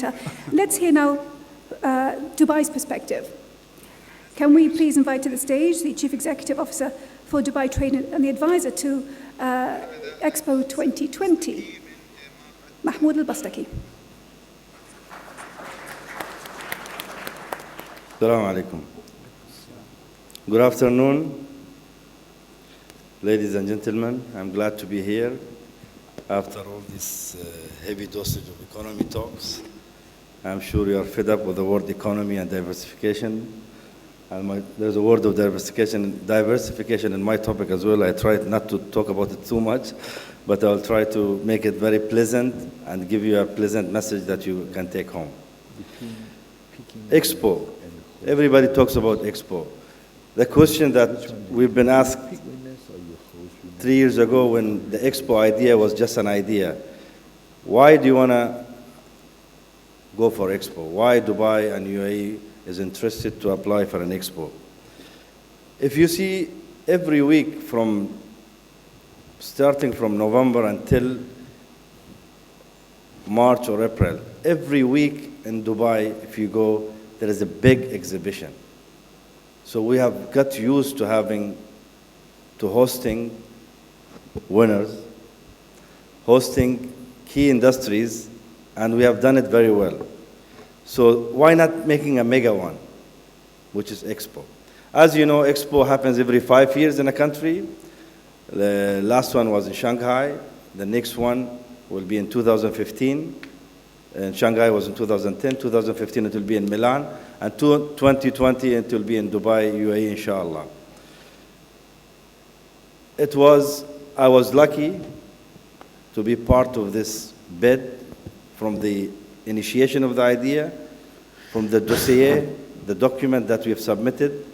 matter. Let's hear now Dubai's perspective. Can we please invite to the stage the Chief Executive Officer for Dubai Trade and the advisor to Expo 2020, Mahmood al-Bastaki. Assalamu alaikum. Good afternoon, ladies and gentlemen. I'm glad to be here after all this heavy dosage of economy talks. I'm sure you are fed up with the word economy and diversification. And there's a word of diversification in my topic as well. I tried not to talk about it too much, but I'll try to make it very pleasant and give you a pleasant message that you can take home. Expo. Everybody talks about Expo. The question that we've been asked 3 years ago when the Expo idea was just an idea, why do you want to go for Expo? Why Dubai and UAE is interested to apply for an Expo? If you see every week starting from November until March or April, every week in Dubai, if you go, there is a big exhibition. So we have got used to hosting winners, hosting key industries, and we have done it very well. So why not making a mega one, which is Expo? As you know, Expo happens every 5 years in a country. The last one was in Shanghai. The next one will be in 2015. And Shanghai was in 2010. 2015 it will be in Milan. And 2020 it will be in Dubai, UAE, inshallah. I was lucky to be part of this bid from the initiation of the idea, from the dossier, the document that we have submitted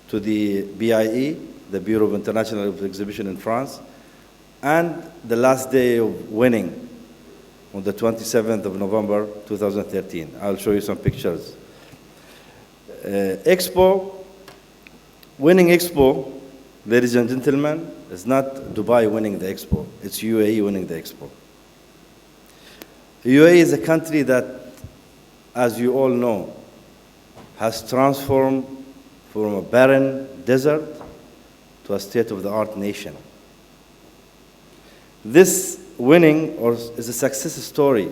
to the BIE, the Bureau of International Exhibition in France, and the last day of winning on the 27th of November 2013. I'll show you some pictures. Winning Expo, ladies and gentlemen, is not Dubai winning the Expo, it's UAE winning the Expo. UAE is a country that, as you all know, has transformed from a barren desert to a state-of-the-art nation. This winning is a success story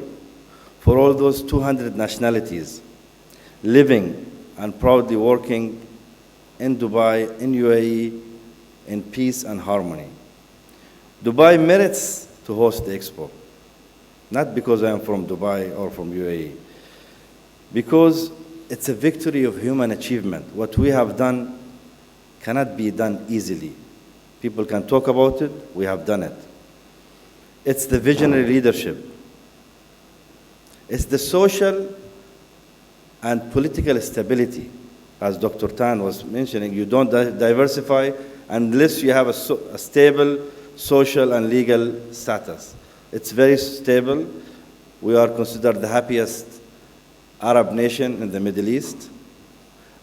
for all those 200 nationalities living and proudly working in Dubai, in UAE, in peace and harmony. Dubai merits to host the Expo. Not because I am from Dubai or from UAE, because it's a victory of human achievement. What we have done cannot be done easily. People can talk about it, we have done it. It's the visionary leadership. It's the social and political stability. As Dr. Tan was mentioning, you don't diversify unless you have a stable social and legal status. It's very stable. We are considered the happiest Arab nation in the Middle East,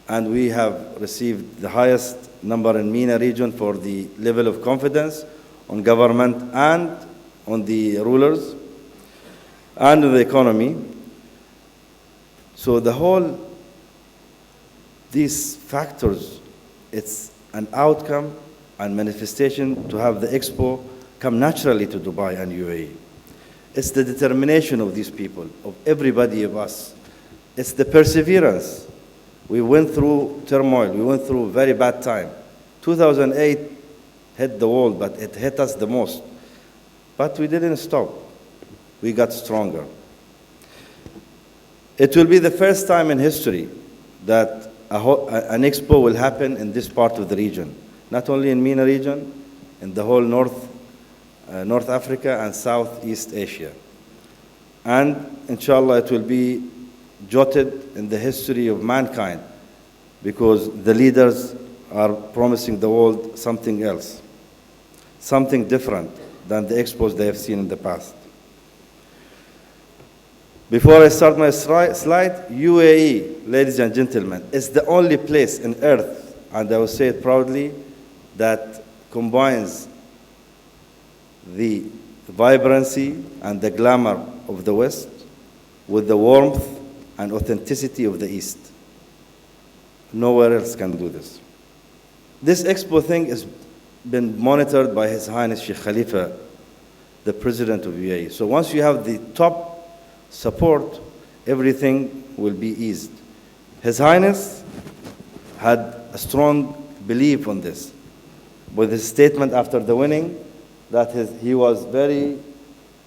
and we have received the highest number in MENA region for the level of confidence on government and on the rulers and on the economy. So these factors, it's an outcome and manifestation to have the Expo come naturally to Dubai and UAE. It's the determination of these people, of everybody of us. It's the perseverance. We went through turmoil. We went through a very bad time. 2008 hit the world, but it hit us the most. But we didn't stop. We got stronger. It will be the first time in history that an Expo will happen in this part of the region. Not only in MENA region, in the whole North Africa and Southeast Asia. And inshallah it will be jotted in the history of mankind because the leaders are promising the world something else, something different than the expos they have seen in the past. Before I start my slide, UAE, ladies and gentlemen, is the only place on earth, and I will say it proudly, that combines the vibrancy and the glamour of the West with the warmth and authenticity of the East. Nowhere else can do this. This expo thing has been monitored by His Highness Sheikh Khalifa, the President of UAE. So once you have the top support, everything will be eased. His Highness had a strong belief on this, with his statement after the winning, that he was very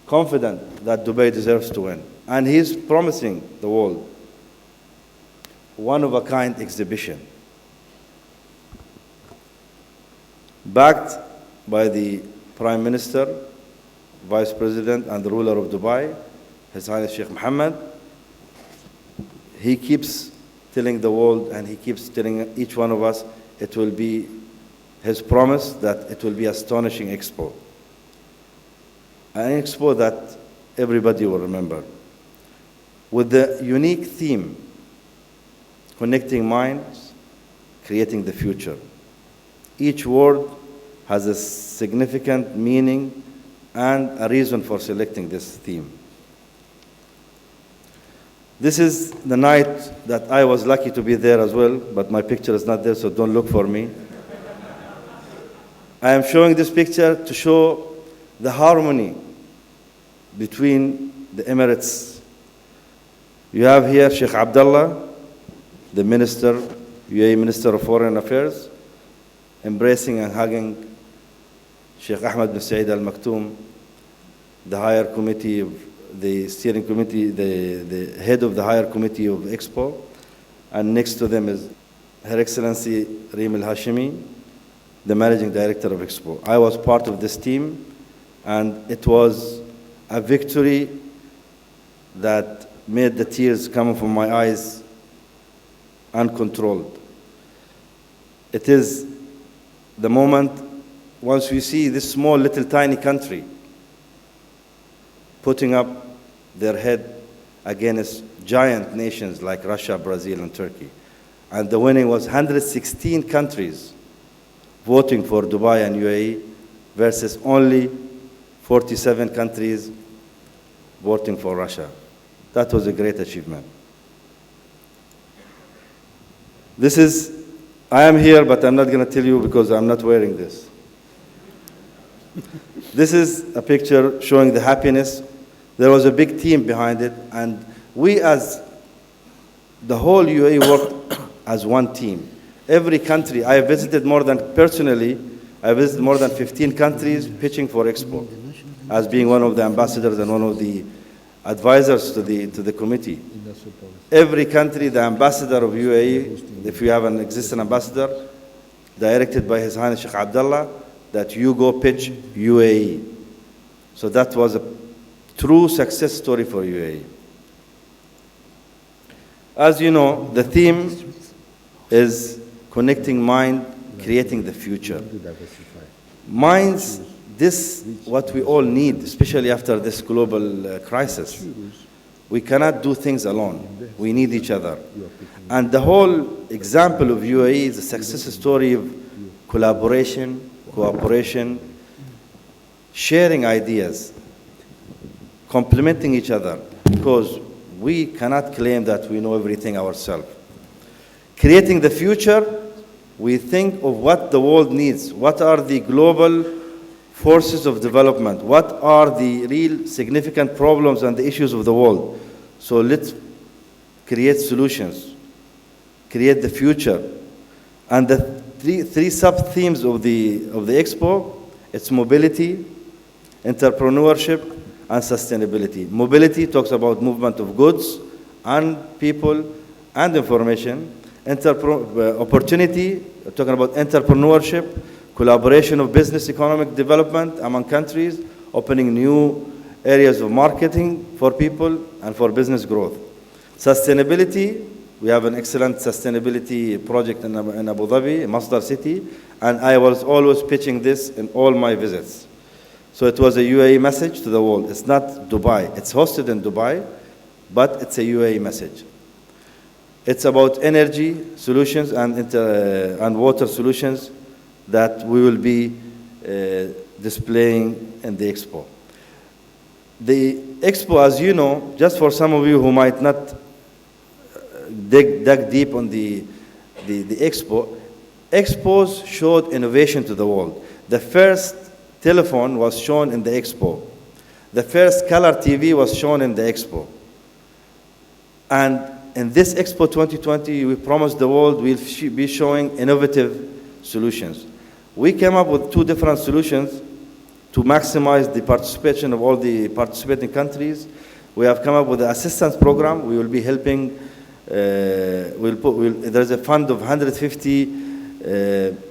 confident that Dubai deserves to win. And he's promising the world one-of-a-kind exhibition, backed by the Prime Minister, Vice President, and the ruler of Dubai, His Highness Sheikh Mohammed. He keeps telling the world, and he keeps telling each one of us, it will be his promise that it will be an astonishing expo. An expo that everybody will remember, with the unique theme, connecting minds, creating the future. Each word has a significant meaning and a reason for selecting this theme. This is the night that I was lucky to be there as well, but my picture is not there, so don't look for me. I am showing this picture to show the harmony between the Emirates. You have here Sheikh Abdullah, the Minister, UAE Minister of Foreign Affairs, embracing and hugging Sheikh Ahmed bin Saeed Al Maktoum, the higher committee of the steering committee, the head of the higher committee of Expo, and next to them is Her Excellency Reem Al Hashimi, the managing director of Expo. I was part of this team, and it was a victory that made the tears come from my eyes uncontrolled. It is the moment once we see this small little tiny country putting up their head against giant nations like Russia, Brazil, and Turkey. And the winning was 116 countries voting for Dubai and UAE versus only 47 countries voting for Russia. That was a great achievement. I am here, but I'm not going to tell you because I'm not wearing this. This is a picture showing the happiness. There was a big team behind it, and we as the whole UAE worked as one team. Every country, I visited personally, I visited more than 15 countries pitching for Expo, as being one of the ambassadors and one of the advisors to the committee. Every country, the ambassador of UAE, if you have an existing ambassador, directed by His Highness Sheikh Abdullah, that you go pitch UAE. So that was a true success story for UAE. As you know, the theme is connecting mind, creating the future. Minds, this what we all need, especially after this global crisis. We cannot do things alone. We need each other. And the whole example of UAE is a success story of collaboration, cooperation, sharing ideas, complementing each other, because we cannot claim that we know everything ourselves. Creating the future, we think of what the world needs. What are the global forces of development? What are the real significant problems and the issues of the world? So let's create solutions, create the future. And the three sub-themes of the Expo, it's mobility, entrepreneurship, and sustainability. Mobility talks about movement of goods and people and information. Opportunity, talking about entrepreneurship, collaboration of business economic development among countries, opening new areas of marketing for people and for business growth. Sustainability, we have an excellent sustainability project in Abu Dhabi, Masdar City, and I was always pitching this in all my visits. So it was a UAE message to the world. It's not Dubai. It's hosted in Dubai, but it's a UAE message. It's about energy solutions and water solutions that we will be displaying in the Expo. The Expo, as you know, just for some of you who might not dug deep on the expo, expos showed innovation to the world. The first telephone was shown in the expo. The first color TV was shown in the expo. And in this Expo 2020, we promised the world we'll be showing innovative solutions. We came up with two different solutions to maximize the participation of all the participating countries. We have come up with the assistance program. We will be helping, there's a fund of 150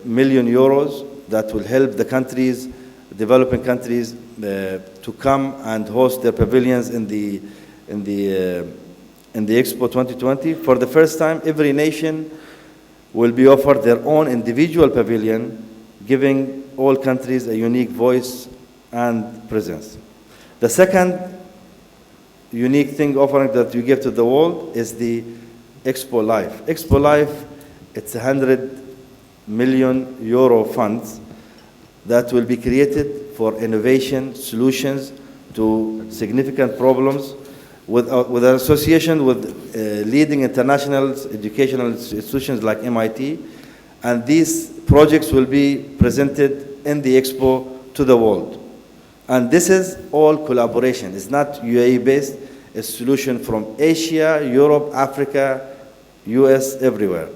million euros that will help the countries, developing countries, to come and host their pavilions in the Expo 2020. For the first time, every nation will be offered their own individual pavilion, giving all countries a unique voice and presence. The second unique thing offering that we give to the world is the Expo Life. Expo Life, it's 100 million euro funds that will be created for innovation solutions to significant problems with an association with leading international educational institutions like MIT. And these projects will be presented in the Expo to the world. And this is all collaboration. It's not UAE based. It's a solution from Asia, Europe, Africa, US, everywhere.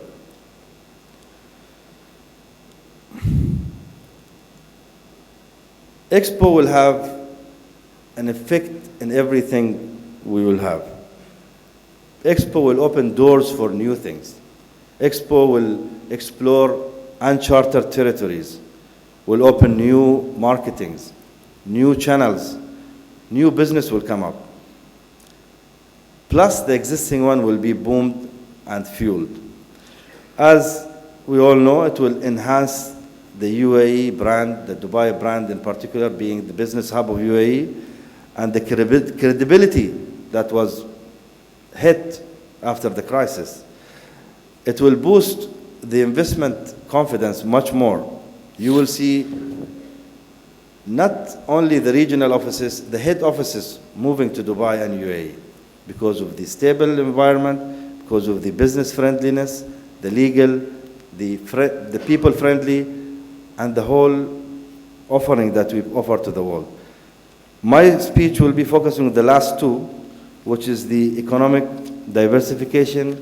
Expo will have an effect in everything we will have. Expo will open doors for new things. Expo will explore uncharted territories, will open new marketings, new channels, new business will come up. Plus the existing one will be boomed and fueled. As we all know, it will enhance the UAE brand, the Dubai brand in particular, being the business hub of UAE, and the credibility that was hit after the crisis. It will boost the investment confidence much more. You will see not only the regional offices, the head offices moving to Dubai and UAE because of the stable environment, because of the business friendliness, the legal, the people friendly, and the whole offering that we offer to the world. My speech will be focusing on the last two, which is the economic diversification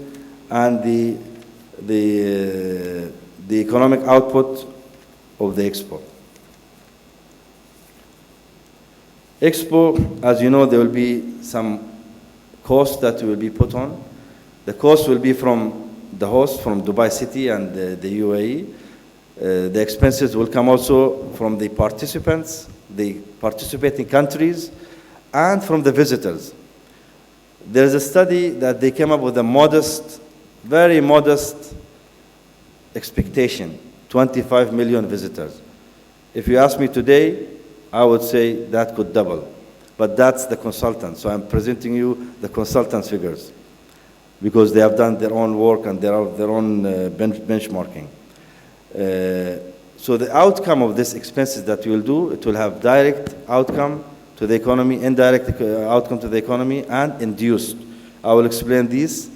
and the economic output of the Expo. Expo, as you know, there will be some costs that will be put on. The cost will be from the host, from Dubai City and the UAE. The expenses will come also from the participants, the participating countries, and from the visitors. There's a study that they came up with a modest, very modest expectation, 25 million visitors. If you ask me today, I would say that could double. But that's the consultant. So I'm presenting you the consultant's figures because they have done their own work and their own benchmarking. So the outcome of these expenses that we will do, it will have direct outcome to the economy, indirect outcome to the economy, and induced. I will explain these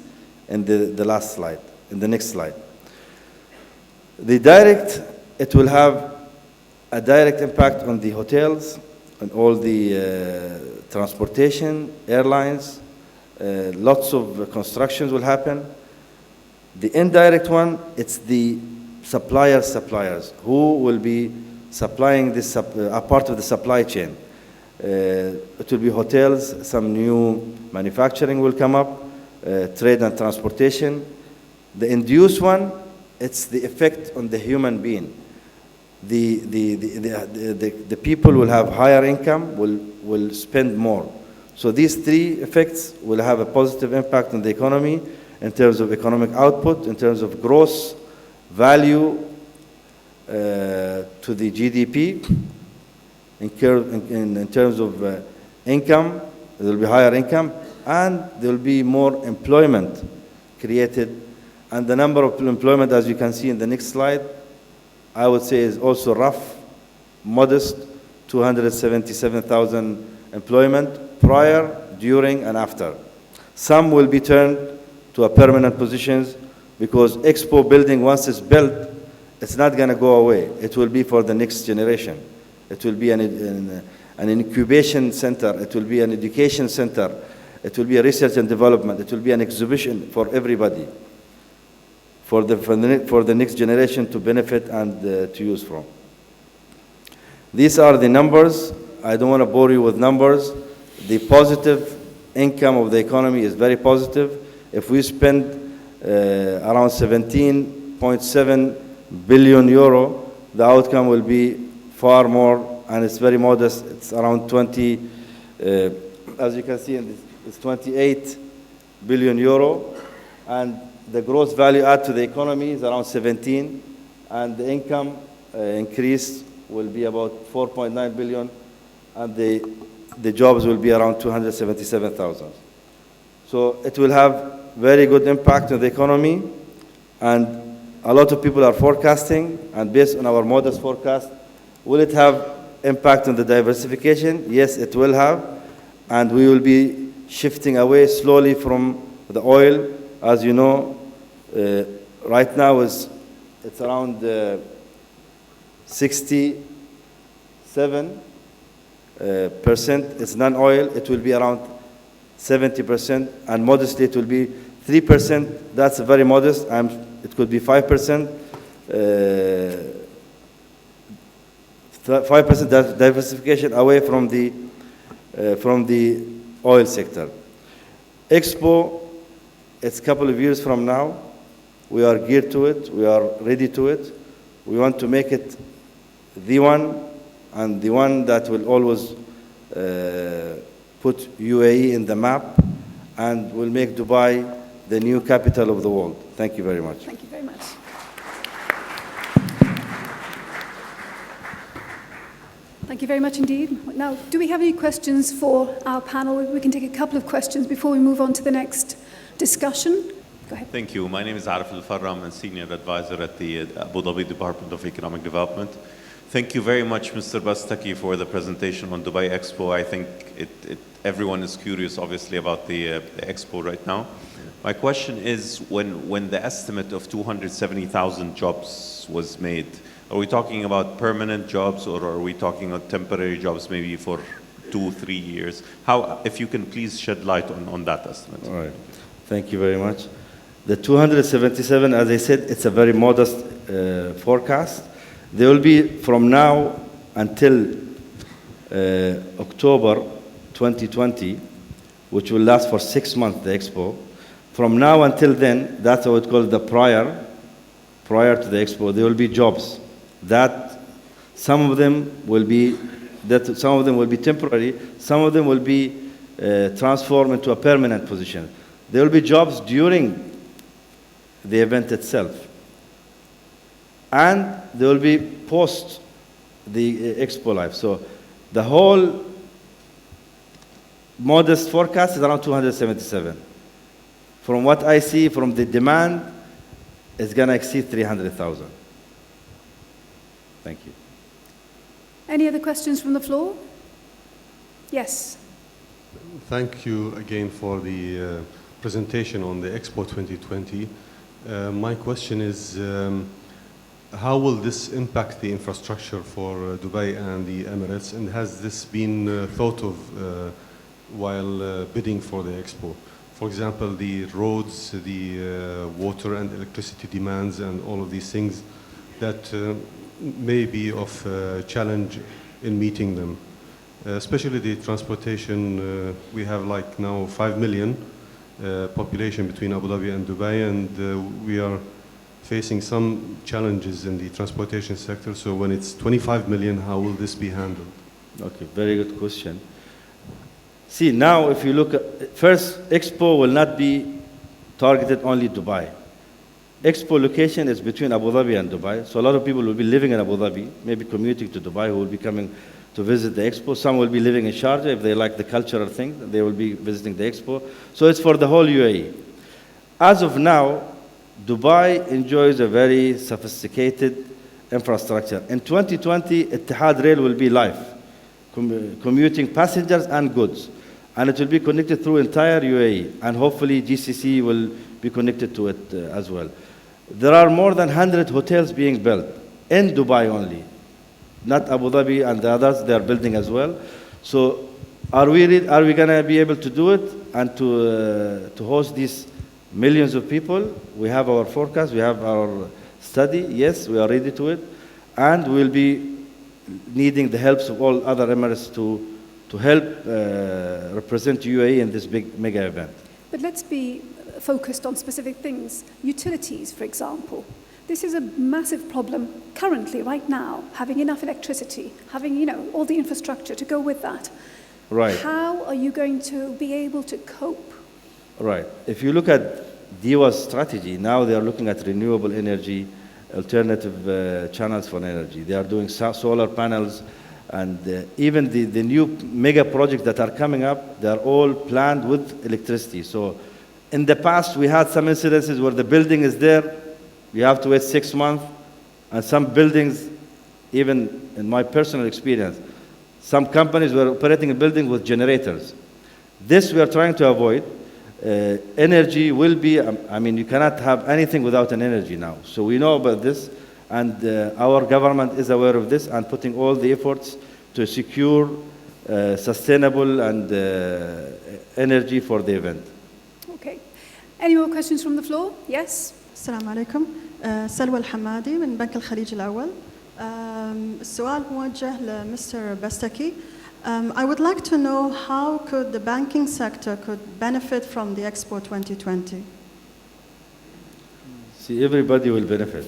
in the last slide, in the next slide. The direct, it will have a direct impact on the hotels and all the transportation, airlines, lots of constructions will happen. The indirect one, it's the suppliers who will be supplying this, a part of the supply chain. It will be hotels, some new manufacturing will come up, trade and transportation. The induced one, it's the effect on the human being. The people will have higher income, will spend more. So these three effects will have a positive impact on the economy in terms of economic output, in terms of gross value to the GDP, in terms of income, there will be higher income, and there will be more employment created. And the number of employment, as you can see in the next slide, I would say is also rough, modest, 277,000 employment prior, during, and after. Some will be turned to a permanent positions, because Expo building, once it's built, it's not going to go away. It will be for the next generation. It will be an incubation center. It will be an education center. It will be a research and development. It will be an exhibition for everybody, for the next generation to benefit and to use from. These are the numbers. I don't want to bore you with numbers. The positive income of the economy is very positive. If we spend around 17.7 billion euro, the outcome will be far more, and it's very modest. It's around 20, as you can see in this, it's 28 billion euro, and the gross value add to the economy is around 17, and the income increase will be about 4.9 billion, and the jobs will be around 277,000. So it will have very good impact on the economy, and a lot of people are forecasting, and based on our modest forecast, will it have impact on the diversification? Yes, it will have, and we will be shifting away slowly from the oil. As you know, right now it's around 67% is non-oil. It will be around 70%, and modestly it will be 3%. That's very modest. It could be 5%. 5% diversification away from the oil sector. Expo, it's a couple of years from now. We are geared to it. We are ready to it. We want to make it the one, and the one that will always put UAE in the map and will make Dubai the new capital of the world. Thank you very much. Thank you very much. Thank you very much indeed. Now, do we have any questions for our panel? We can take a couple of questions before we move on to the next discussion. Go ahead. Thank you. My name is Arif Al-Farra. I'm a senior advisor at the Abu Dhabi Department of Economic Development. Thank you very much, Mr. Bastaki, for the presentation on Dubai Expo. I think everyone is curious, obviously, about the Expo right now. My question is, when the estimate of 270,000 jobs was made, are we talking about permanent jobs, or are we talking about temporary jobs maybe for 2-3 years? If you can please shed light on that estimate. All right. Thank you very much. The 277, as I said, it's a very modest forecast. There will be, from now until October 2020, which will last for 6 months, the Expo. From now until then, that's what we call the prior to the Expo, there will be jobs. That some of them will be temporary, some of them will be transformed into a permanent position. There will be jobs during the event itself, and there will be post the Expo Live. So the whole modest forecast is around 277. From what I see from the demand, it's going to exceed 300,000. Thank you. Any other questions from the floor? Yes. Thank you again for the presentation on the Expo 2020. My question is, how will this impact the infrastructure for Dubai and the Emirates, and has this been thought of while bidding for the Expo? For example, the roads, the water and electricity demands, and all of these things that may be of challenge in meeting them. Especially the transportation, we have like now 5 million population between Abu Dhabi and Dubai, and we are facing some challenges in the transportation sector. So when it's 25 million, how will this be handled? Okay, very good question. See, now if you look at, first, Expo will not be targeted only Dubai. Expo location is between Abu Dhabi and Dubai, so a lot of people will be living in Abu Dhabi, maybe commuting to Dubai, who will be coming to visit the Expo. Some will be living in Sharjah if they like the cultural thing, they will be visiting the Expo. So it's for the whole UAE. As of now, Dubai enjoys a very sophisticated infrastructure. In 2020, Etihad Rail will be live, commuting passengers and goods. and it will be connected through entire UAE, and hopefully GCC will be connected to it as well. There are more than 100 hotels being built in Dubai only, not Abu Dhabi and the others, they are building as well. So are we going to be able to do it and to host these millions of people? We have our forecast, we have our study, yes, we are ready to it, and we'll be needing the helps of all other Emirates to help represent UAE in this big mega event. But let's be focused on specific things. Utilities, for example. This is a massive problem currently, right now, having enough electricity, having, all the infrastructure to go with that. Right. How are you going to be able to cope? Right. If you look at DEWA's strategy, now they are looking at renewable energy, alternative channels for energy. They are doing solar panels, and even the new mega projects that are coming up, they are all planned with electricity. So in the past, we had some incidences where the building is there, you have to wait 6 months, and some buildings, even in my personal experience, some companies were operating a building with generators. This we are trying to avoid. Energy will be, you cannot have anything without an energy now. So we know about this, and our government is aware of this and putting all the efforts to secure sustainable and energy for the event. Okay. Any more questions from the floor? Yes? السلام عليكم. سلوى الحمادي من بنك الخليج الأول. السؤال موجه لمستر Bastaki. I would like to know how could the banking sector could benefit from the Expo 2020? See, everybody will benefit.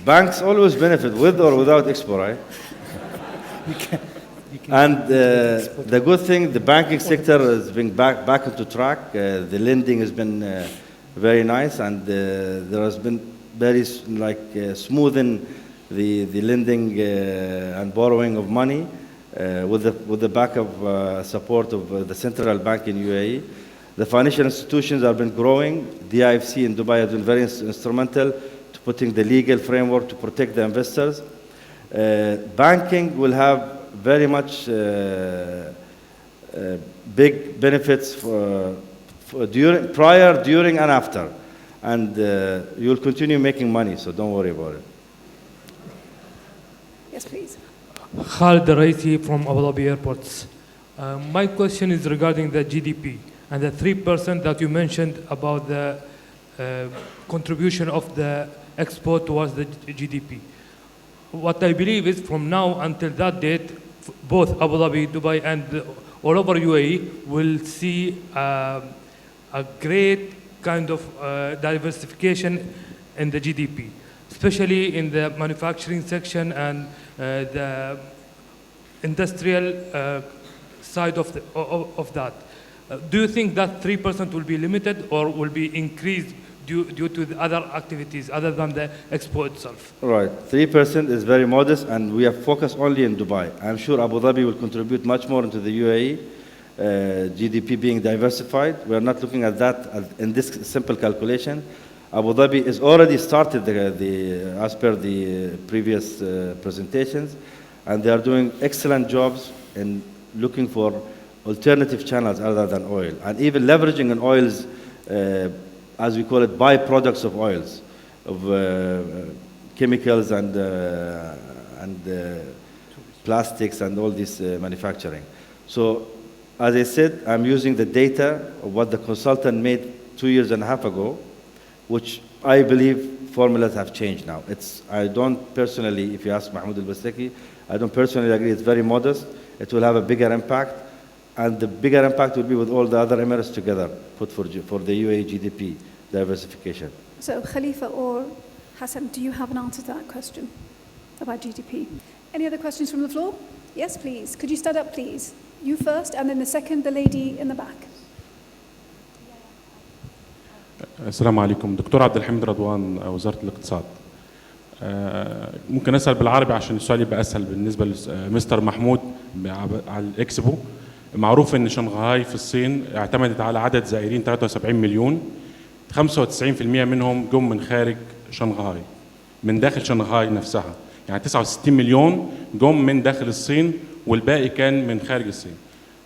Banks always benefit with or without Expo, right? And the good thing, the banking sector has been back into track. The lending has been very nice, and there has been very smoothing the lending and borrowing of money with the backup support of the central bank in UAE. The financial institutions have been growing. The IFC in Dubai has been very instrumental to putting the legal framework to protect the investors. Banking will have very much big benefits prior, during, and after. And you'll continue making money, so don't worry about it. Yes, please. Khalid Raisi from Abu Dhabi Airports. My question is regarding the GDP and the 3% that you mentioned about the contribution of the export towards the GDP. What I believe is from now until that date, both Abu Dhabi, Dubai, and all over UAE will see a great kind of diversification in the GDP, especially in the manufacturing section and the industrial side of that. Do you think that 3% will be limited or will be increased due to the other activities other than the expo itself? Right, 3% is very modest, and we are focused only in Dubai. I'm sure Abu Dhabi will contribute much more into the UAE, GDP being diversified. We are not looking at that in this simple calculation. Abu Dhabi has already started as per the previous presentations, and they are doing excellent jobs in looking for alternative channels other than oil, and even leveraging on oils, as we call it, byproducts of oils, of chemicals and plastics and all this manufacturing. So, as I said, I'm using the data of what the consultant made 2.5 years ago, which I believe formulas have changed now. I don't personally, if you ask Mahmood al-Bastaki, I don't personally agree. It's very modest. It will have a bigger impact, and the bigger impact will be with all the other Emirates together, put for the UAE GDP diversification. So Khalifa or Hassan, do you have an answer to that question about GDP? Any other questions from the floor? Yes, please. Could you stand up, please? You first, and then the second, the lady in the back. السلام عليكم. دكتور عبد الحميد رضوان وزارة الاقتصاد. ممكن أسأل بالعربي عشان السؤال يبقى أسهل بالنسبة لمستر محمود على الإكسبو. معروف إن شنغهاي في الصين اعتمدت على عدد زائرين 73 مليون. 95% منهم جم من خارج شنغهاي، من داخل شنغهاي نفسها. يعني 69 مليون جم من داخل الصين والباقي كان من خارج الصين.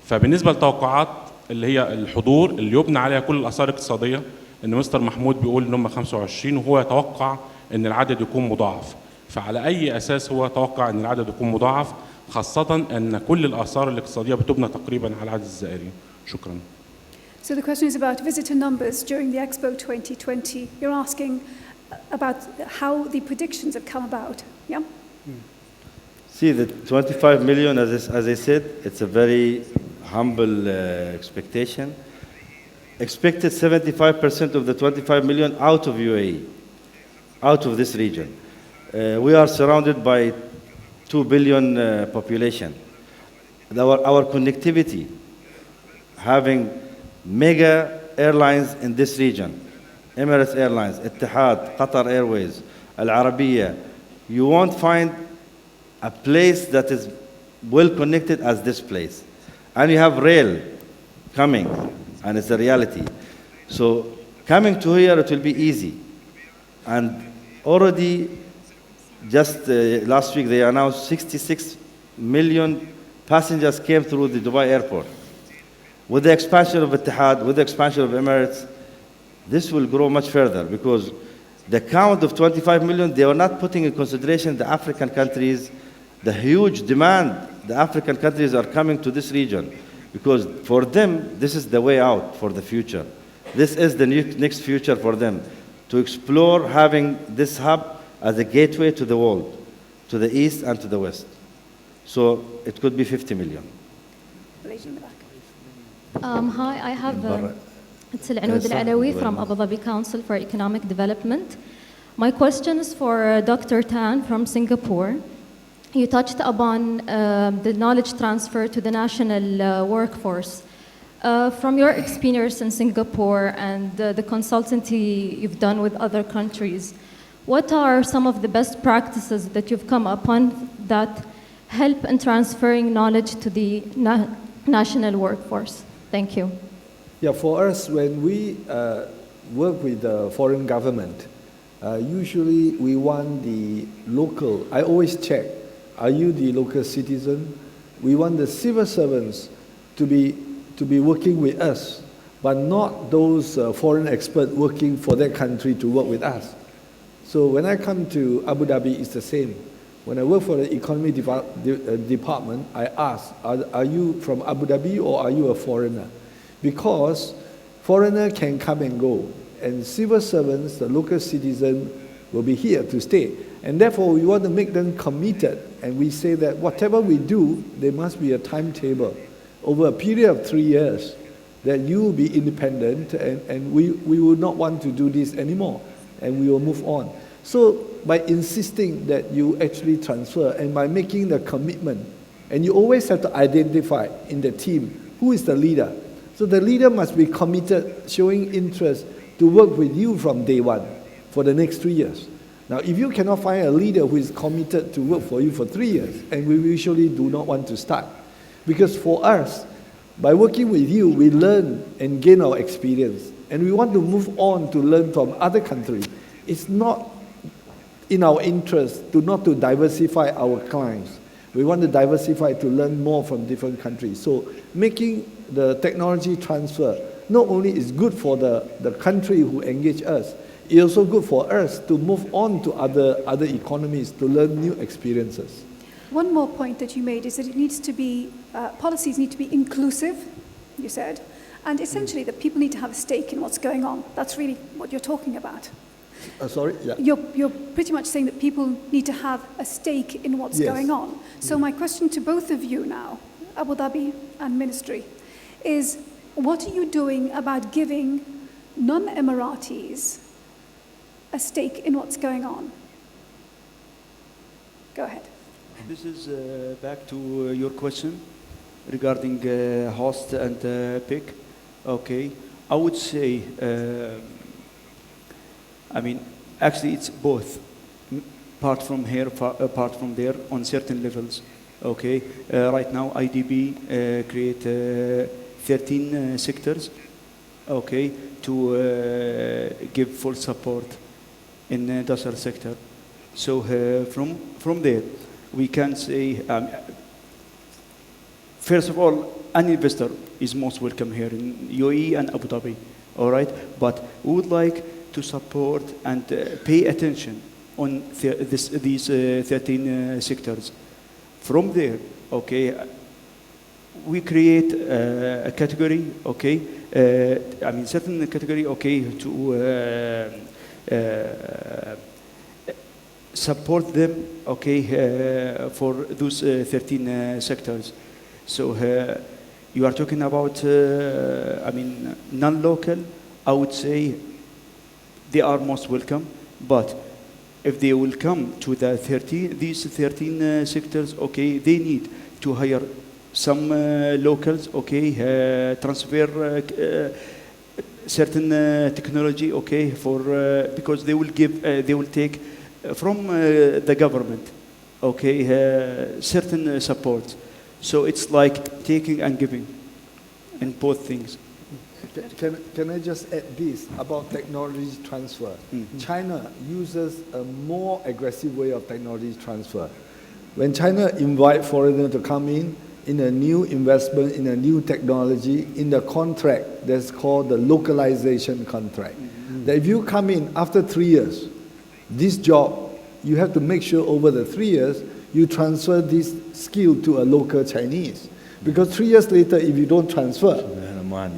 فبالنسبه للتوقعات اللي هي الحضور اللي يبنى عليها كل الاثار الاقتصاديه، ان مستر محمود بيقول ان هم 25 وهو يتوقع ان العدد يكون مضاعف، فعلى اي اساس هو يتوقع ان العدد يكون مضاعف، خاصه ان كل الاثار الاقتصاديه بتبنى تقريبا على عدد الزائرين؟ شكرا. So the question is about visitor numbers during the Expo 2020. You're asking about how the predictions have come about, yeah? See, the 25 million, as I said, it's a very humble expectation. Expected 75% of the 25 million out of UAE, out of this region. We are surrounded by 2 billion population. Our connectivity, having mega airlines in this region, Emirates Airlines, Etihad, Qatar Airways, Al Arabiya, you won't find a place that is well connected as this place. And you have rail coming, and it's a reality. So coming to here, it will be easy. And already, just last week, they announced 66 million passengers came through the Dubai airport. With the expansion of Etihad, with the expansion of Emirates, this will grow much further because the count of 25 million, they are not putting in consideration the African countries, the huge demand the African countries are coming to this region because for them, this is the way out for the future. This is the next future for them, to explore having this hub as a gateway to the world, to the east and to the west. So it could be 50 million. Lady in the back. Hi, I have it's Al-Anud Al-Alawi from Abu Dhabi Council for Economic Development. My question is for Dr. Tan from Singapore. You touched upon the knowledge transfer to the national workforce. From your experience in Singapore and the consultancy you've done with other countries, what are some of the best practices that you've come upon that help in transferring knowledge to the national workforce? Thank you. Yeah, for us, when we work with the foreign government, usually we want the local, I always check, are you the local citizen? We want the civil servants to be working with us, but not those foreign experts working for their country to work with us. So when I come to Abu Dhabi, it's the same. When I work for the economy department, I ask, are you from Abu Dhabi or are you a foreigner? Because foreigner can come and go, and civil servants, the local citizen, will be here to stay. And therefore, we want to make them committed, and we say that whatever we do, there must be a timetable over a period of 3 years that you will be independent, and we will not want to do this anymore, and we will move on. So by insisting that you actually transfer and by making the commitment, and you always have to identify in the team who is the leader. So the leader must be committed, showing interest to work with you from day one for the next 3 years. Now, if you cannot find a leader who is committed to work for you for 3 years, and we usually do not want to start, because for us, by working with you, we learn and gain our experience, and we want to move on to learn from other countries. It's not in our interest not to diversify our clients. We want to diversify to learn more from different countries. So making the technology transfer not only is good for the country who engage us, it's also good for us to move on to other economies to learn new experiences. One more point that you made is that it needs to be, policies need to be inclusive, you said, and essentially that people need to have a stake in what's going on. That's really what you're talking about. Sorry? Yeah. You're pretty much saying that people need to have a stake in what's going on. So my question to both of you now, Abu Dhabi and Ministry, is what are you doing about giving non-Emiratis a stake in what's going on? Go ahead. This is back to your question regarding host and pick. Okay, I would say, I mean, actually it's both, part from here, part from there, on certain levels. Okay, right now IDB create 13 sectors, okay, to give full support in the industrial sector. So from there, we can say, first of all, an investor is most welcome here in UAE and Abu Dhabi, all right? But we would like to support and pay attention on these 13 sectors. From there, okay, we create a category, okay, I mean certain category, okay, to support them, okay, for those 13 sectors. So you are talking about, I mean, non-local. I would say they are most welcome, but if they will come to these 13 sectors, okay, they need to hire some locals, okay, transfer certain technology, okay, for because they will take from the government, okay, certain support. So it's like taking and giving in both things. Can I just add this about technology transfer? Mm-hmm. China uses a more aggressive way of technology transfer. When China invites foreigners to come in a new investment, in a new technology, in the contract that's called the localization contract. Mm-hmm. That if you come in after 3 years, this job, you have to make sure over the 3 years, you transfer this skill to a local Chinese. Because 3 years later, if you don't transfer,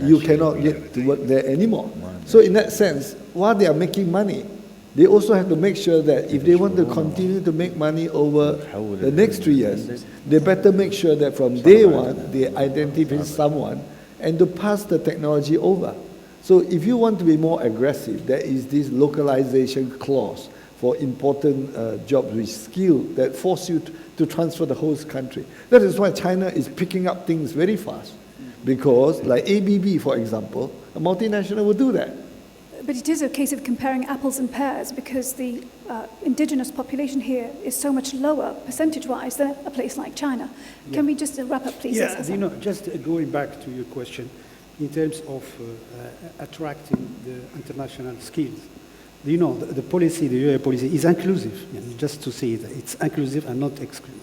you cannot get to work there anymore. So in that sense, while they are making money, they also have to make sure that if they want to continue to make money over the next 3 years, they better make sure that from day one, they identify someone and to pass the technology over. So if you want to be more aggressive, there is this localization clause for important jobs with skill that force you to transfer the whole country. That is why China is picking up things very fast. Because like ABB, for example, a multinational will do that. But it is a case of comparing apples and pears because the indigenous population here is so much lower percentage-wise than a place like China. Yeah. Can we just wrap up, please? Yeah, you know, just going back to your question, in terms of attracting the international skills, you know, the policy, the UAE policy is inclusive, you know, just to say that it's inclusive and not exclusive.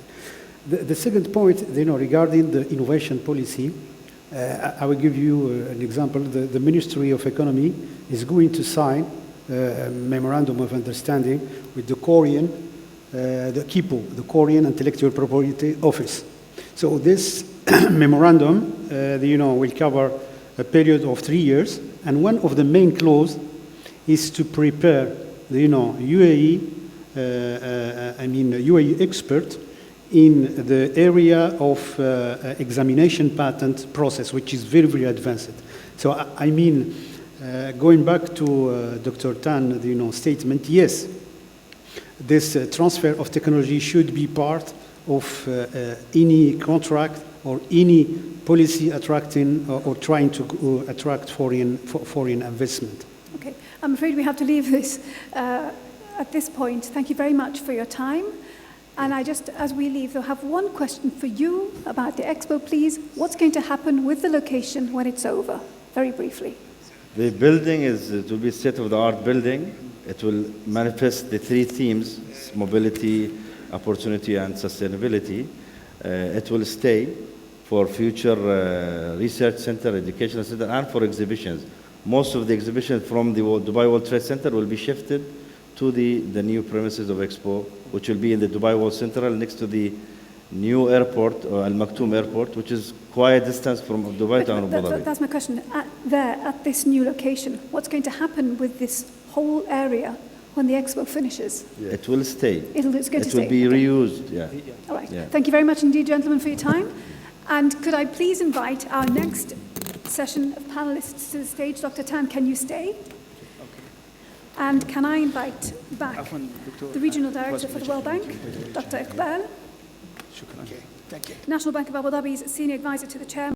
The second point, you know, regarding the innovation policy, I will give you an example. The Ministry of Economy is going to sign a memorandum of understanding with the Korean, the KIPO, the Korean Intellectual Property Office. So this memorandum, you know, will cover a period of 3 years, and one of the main clauses is to prepare, you know, UAE expert in the area of examination patent process, which is very, very advanced. So I mean, going back to Dr. Tan, you know, statement, yes, this transfer of technology should be part of any contract or any policy attracting or trying to attract foreign investment. Okay, I'm afraid we have to leave this at this point. Thank you very much for your time. And I just, as we leave, I'll have one question for you about the expo, please. What's going to happen with the location when it's over? Very briefly. The building it will be a state-of-the-art building. It will manifest the 3 themes: mobility, opportunity, and sustainability. It will stay for future research center, educational center, and for exhibitions. Most of the exhibitions from the Dubai World Trade Center will be shifted to the new premises of Expo, which will be in the Dubai World Central next to the new airport, Al Maktoum Airport, which is quite a distance from Dubai to Abu Dhabi. That's my question. At this new location, what's going to happen with this whole area when the Expo finishes? Yeah. It will stay. It's going to stay. It will be reused, yeah. All right. Yeah. Thank you very much indeed, gentlemen, for your time. And could I please invite our next session of panelists to the stage? Dr. Tan, can you stay? And can I invite back the Regional Director for the World Bank, Dr. Iqbal, Thank you. National Bank of Abu Dhabi's Senior Advisor to the Chairman.